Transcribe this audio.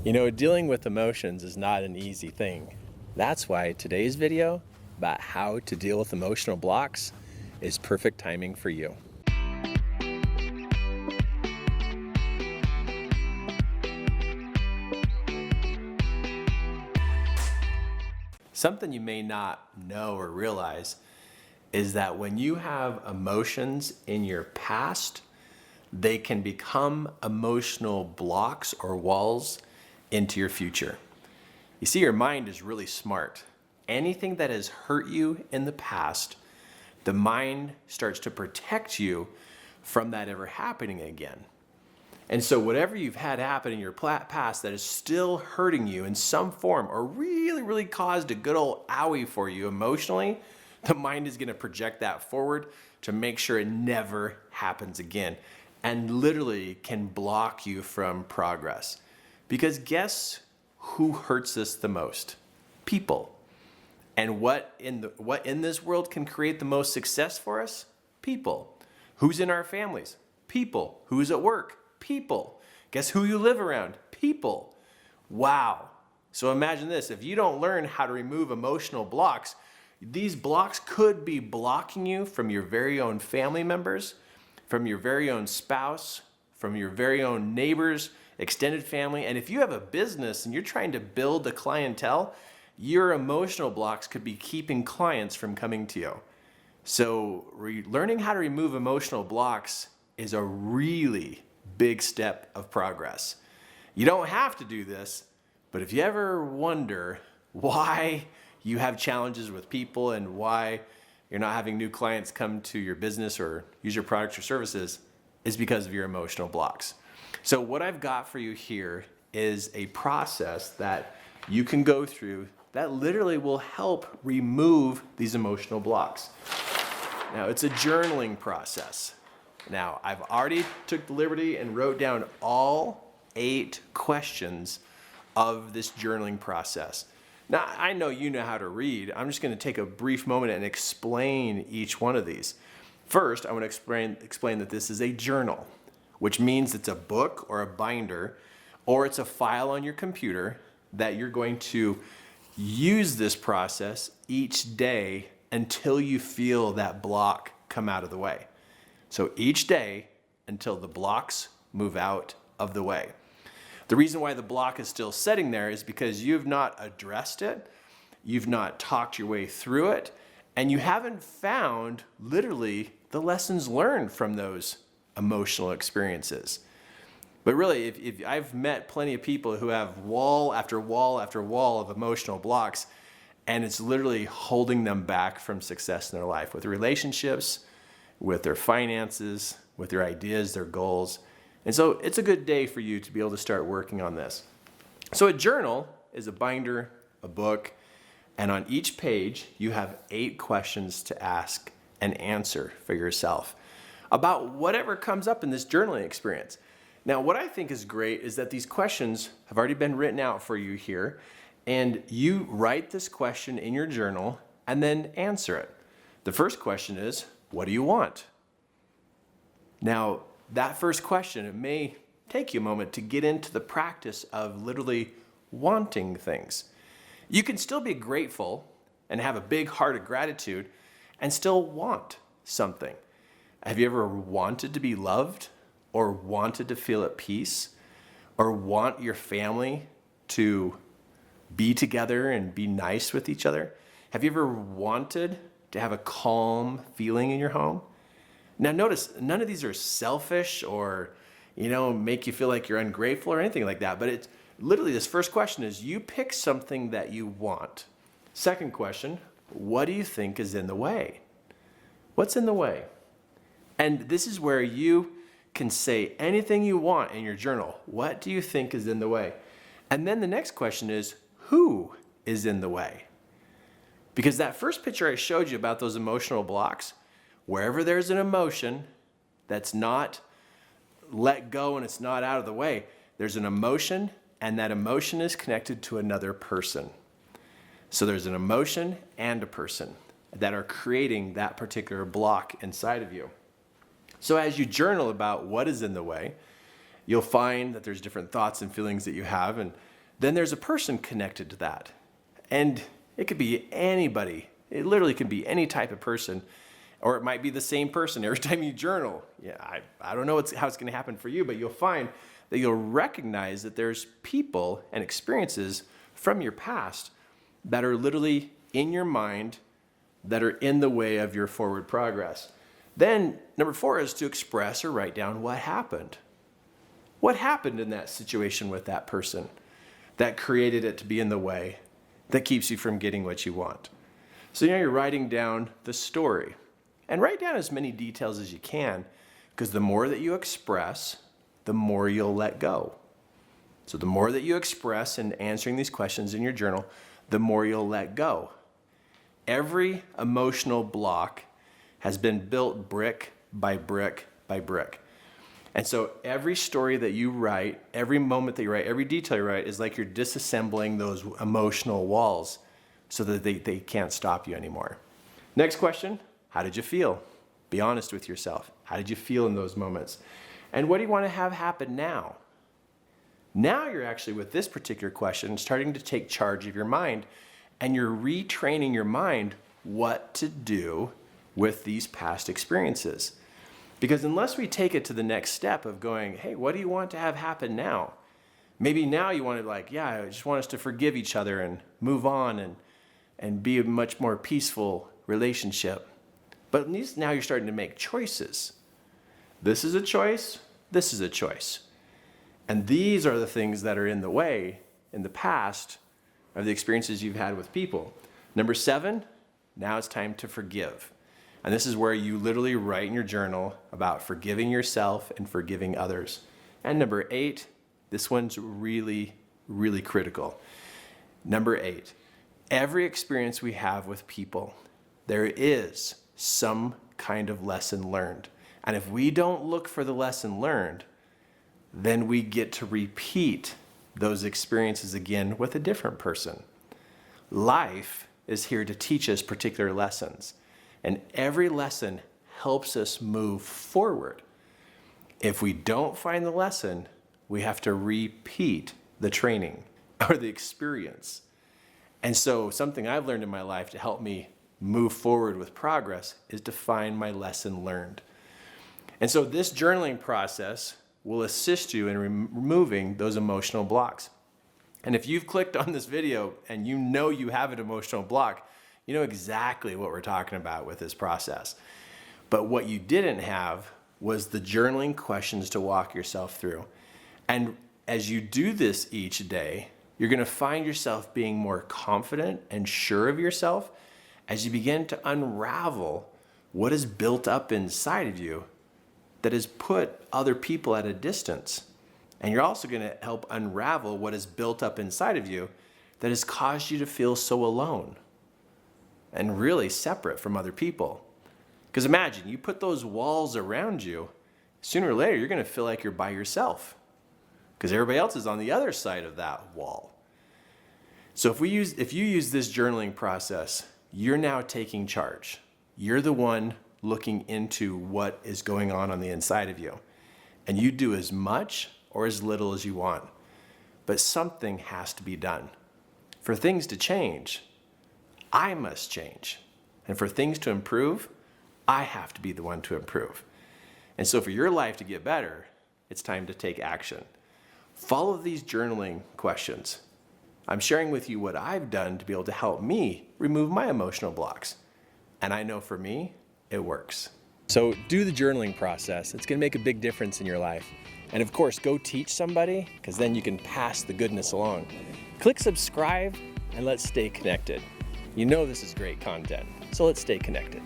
You know, dealing with emotions is not an easy thing. That's why today's video about how to deal with emotional blocks is perfect timing for you. Something you may not know or realize is that when you have emotions in your past, they can become emotional blocks or walls into your future. You see, your mind is really smart. Anything that has hurt you in the past, the mind starts to protect you from that ever happening again. And so whatever you've had happen in your past that is still hurting you in some form or really caused a good old owie for you emotionally, the mind is going to project that forward to make sure it never happens again and literally can block you from progress. Because guess who hurts us the most? People. And what in this world can create the most success for us? People. Who's in our families? People. Who's at work? People. Guess who you live around? People. Wow. So imagine this, if you don't learn how to remove emotional blocks, these blocks could be blocking you from your very own family members, from your very own spouse, from your very own neighbors, extended family. And if you have a business and you're trying to build a clientele, your emotional blocks could be keeping clients from coming to you. So learning how to remove emotional blocks is a really big step of progress. You don't have to do this, but if you ever wonder why you have challenges with people and why you're not having new clients come to your business or use your products or services, is because of your emotional blocks. So what I've got for you here is a process that you can go through that literally will help remove these emotional blocks. Now, it's a journaling process. Now, I've already took the liberty and wrote down all 8 questions of this journaling process. Now, I know you know how to read. I'm just going to take a brief moment and explain each one of these. First, I want to explain that this is a journal, which means it's a book or a binder, or it's a file on your computer that you're going to use this process each day until you feel that block come out of the way. So each day until the blocks move out of the way. The reason why the block is still sitting there is because you've not addressed it, you've not talked your way through it, and you haven't found literally the lessons learned from those emotional experiences. But really, if I've met plenty of people who have wall after wall after wall of emotional blocks, and it's literally holding them back from success in their life with relationships, with their finances, with their ideas, their goals. And so it's a good day for you to be able to start working on this. So a journal is a binder, a book, and on each page you have 8 questions to ask and answer for yourself about whatever comes up in this journaling experience. Now, what I think is great is that these questions have already been written out for you here, and you write this question in your journal and then answer it. The first question is, what do you want? Now, that first question, it may take you a moment to get into the practice of literally wanting things. You can still be grateful and have a big heart of gratitude and still want something. Have you ever wanted to be loved or wanted to feel at peace or want your family to be together and be nice with each other? Have you ever wanted to have a calm feeling in your home? Now notice, none of these are selfish or, make you feel like you're ungrateful or anything like that. But it's literally, this first question is you pick something that you want. Second question, what do you think is in the way? What's in the way? And this is where you can say anything you want in your journal. What do you think is in the way? And then the next question is, who is in the way? Because that first picture I showed you about those emotional blocks, wherever there's an emotion that's not let go and it's not out of the way, there's an emotion, and that emotion is connected to another person. So there's an emotion and a person that are creating that particular block inside of you. So as you journal about what is in the way, you'll find that there's different thoughts and feelings that you have, and then there's a person connected to that. And it could be anybody. It literally could be any type of person, or it might be the same person every time you journal. Yeah, I don't know how it's going to happen for you, but you'll find that you'll recognize that there's people and experiences from your past that are literally in your mind that are in the way of your forward progress. Then number 4 is to express or write down what happened. What happened in that situation with that person that created it to be in the way, that keeps you from getting what you want? So now you're writing down the story. And write down as many details as you can, because the more that you express, the more you'll let go. So the more that you express in answering these questions in your journal, the more you'll let go. Every emotional block has been built brick by brick by brick. And so every story that you write, every moment that you write, every detail you write is like you're disassembling those emotional walls so that they can't stop you anymore. Next question, how did you feel? Be honest with yourself. How did you feel in those moments? And what do you want to have happen now? Now you're actually, with this particular question, starting to take charge of your mind, and you're retraining your mind what to do with these past experiences. Because unless we take it to the next step of going, hey, what do you want to have happen now? Maybe now you want to I just want us to forgive each other and move on and be a much more peaceful relationship. But at least now you're starting to make choices. This is a choice, this is a choice. And these are the things that are in the way in the past of the experiences you've had with people. Number 7, now it's time to forgive. And this is where you literally write in your journal about forgiving yourself and forgiving others. And number 8, this one's really, really critical. Number 8, every experience we have with people, there is some kind of lesson learned. And if we don't look for the lesson learned, then we get to repeat those experiences again with a different person. Life is here to teach us particular lessons, and every lesson helps us move forward. If we don't find the lesson, we have to repeat the training or the experience. And so something I've learned in my life to help me move forward with progress is to find my lesson learned. And so this journaling process will assist you in removing those emotional blocks. And if you've clicked on this video and you know you have an emotional block, you know exactly what we're talking about with this process. But what you didn't have was the journaling questions to walk yourself through. And as you do this each day, you're going to find yourself being more confident and sure of yourself as you begin to unravel what is built up inside of you that has put other people at a distance. And you're also going to help unravel what is built up inside of you that has caused you to feel so alone and really separate from other people. Because imagine, you put those walls around you, sooner or later you're going to feel like you're by yourself because everybody else is on the other side of that wall. So if you use this journaling process, you're now taking charge. You're the one looking into what is going on the inside of you. And you do as much or as little as you want. But something has to be done. For things to change, I must change. And for things to improve, I have to be the one to improve. And so for your life to get better, it's time to take action. Follow these journaling questions. I'm sharing with you what I've done to be able to help me remove my emotional blocks. And I know for me, it works. So do the journaling process. It's going to make a big difference in your life. And of course, go teach somebody, because then you can pass the goodness along. Click subscribe and let's stay connected. You know this is great content, so let's stay connected.